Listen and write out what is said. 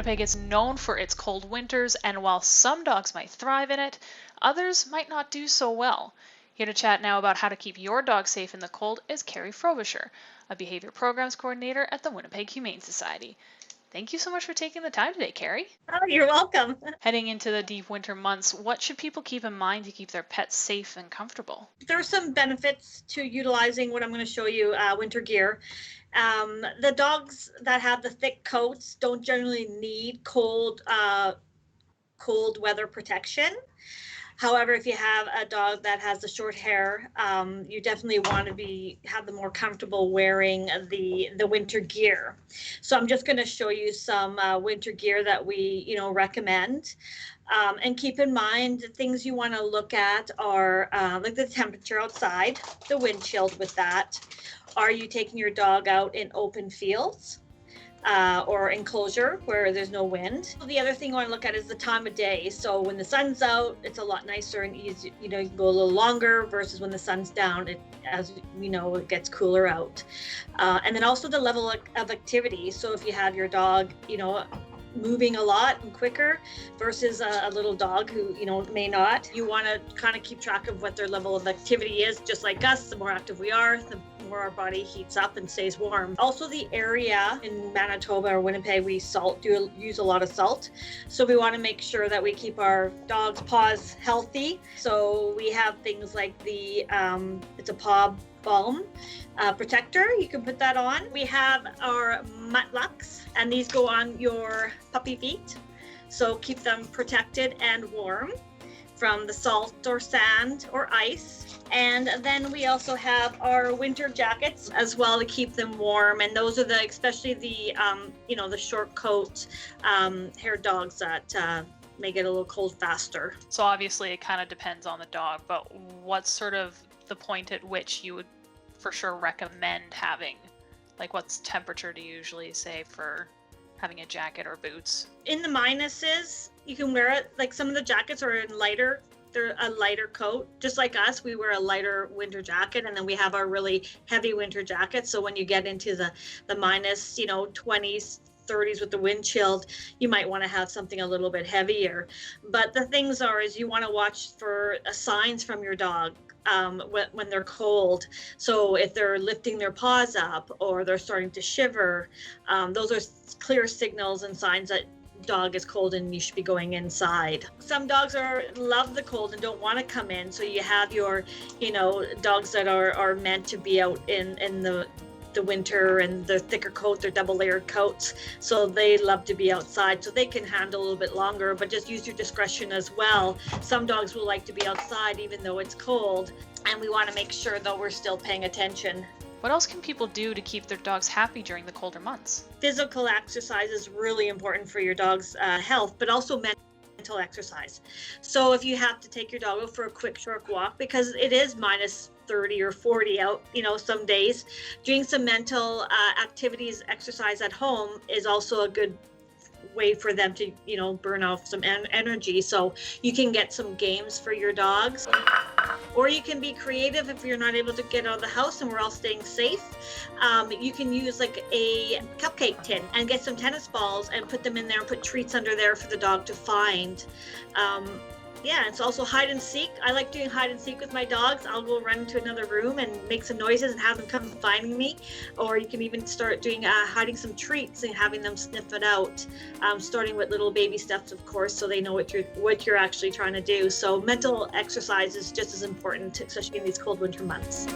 Winnipeg is known for its cold winters, and while some dogs might thrive in it, others might not do so well. Here to chat now about how to keep your dog safe in the cold is Carrie Frobisher, a behavior programs coordinator at the Winnipeg Humane Society. Thank you so much for taking the time today, Carrie. Oh, you're welcome. Heading into the deep winter months, what should people keep in mind to keep their pets safe and comfortable? There are some benefits to utilizing what I'm going to show you, winter gear. The dogs that have the thick coats don't generally need cold weather protection. However, if you have a dog that has the short hair, you definitely want to have them more comfortable wearing the winter gear. So I'm just going to show you some winter gear that we recommend. And keep in mind the things you want to look at are like the temperature outside, the wind chilled with that. Are you taking your dog out in open fields? Or enclosure where there's no wind. The other thing you want to look at is the time of day. So when the sun's out, it's a lot nicer and easy. You can go a little longer versus when the sun's down. As we know, it gets cooler out. And then also the level of activity. So if you have your dog, moving a lot and quicker versus a little dog who may not, you want to kind of keep track of what their level of activity is. Just like us, the more active we are, the more our body heats up and stays warm. Also, the area in Manitoba or Winnipeg, we use a lot of salt, so we want to make sure that we keep our dog's paws healthy. So we have things like it's a paw balm protector. You can put that on. We have our mutlocks, and these go on your puppy feet, so keep them protected and warm from the salt or sand or ice. And then we also have our winter jackets as well to keep them warm. And those are especially the short coat hair dogs that may get a little cold faster. So obviously it kind of depends on the dog, but what's sort of the point at which you would for sure recommend having? Like, what's temperature do you usually say for having a jacket or boots? In the minuses, you can wear it. Like some of the jackets are they're a lighter coat. Just like us, we wear a lighter winter jacket, and then we have our really heavy winter jacket. So when you get into the minus, 20s, 30s with the wind chilled, you might want to have something a little bit heavier. But the things is you want to watch for signs from your dog when they're cold. So if they're lifting their paws up or they're starting to shiver, those are clear signals and signs that dog is cold and you should be going inside. Some dogs love the cold and don't want to come in. So you have your, dogs that are meant to be out in the winter, and the thicker coat, they're double layered coats, so they love to be outside, so they can handle a little bit longer, but just use your discretion as well. Some dogs will like to be outside even though it's cold, and we want to make sure that we're still paying attention. What else can people do to keep their dogs happy during the colder months? Physical exercise is really important for your dog's health, but also mental exercise. So if you have to take your dog out for a quick short walk, because it is minus 30 or 40 out, some days, doing some mental activities, exercise at home is also a good way for them to, burn off some energy. So you can get some games for your dogs, or you can be creative if you're not able to get out of the house and we're all staying safe. You can use like a cupcake tin and get some tennis balls and put them in there and put treats under there for the dog to find. It's also hide and seek. I like doing hide and seek with my dogs. I'll go run into another room and make some noises and have them come finding me. Or you can even start doing hiding some treats and having them sniff it out. Starting with little baby steps, of course, so they know what you're actually trying to do. So mental exercise is just as important, especially in these cold winter months.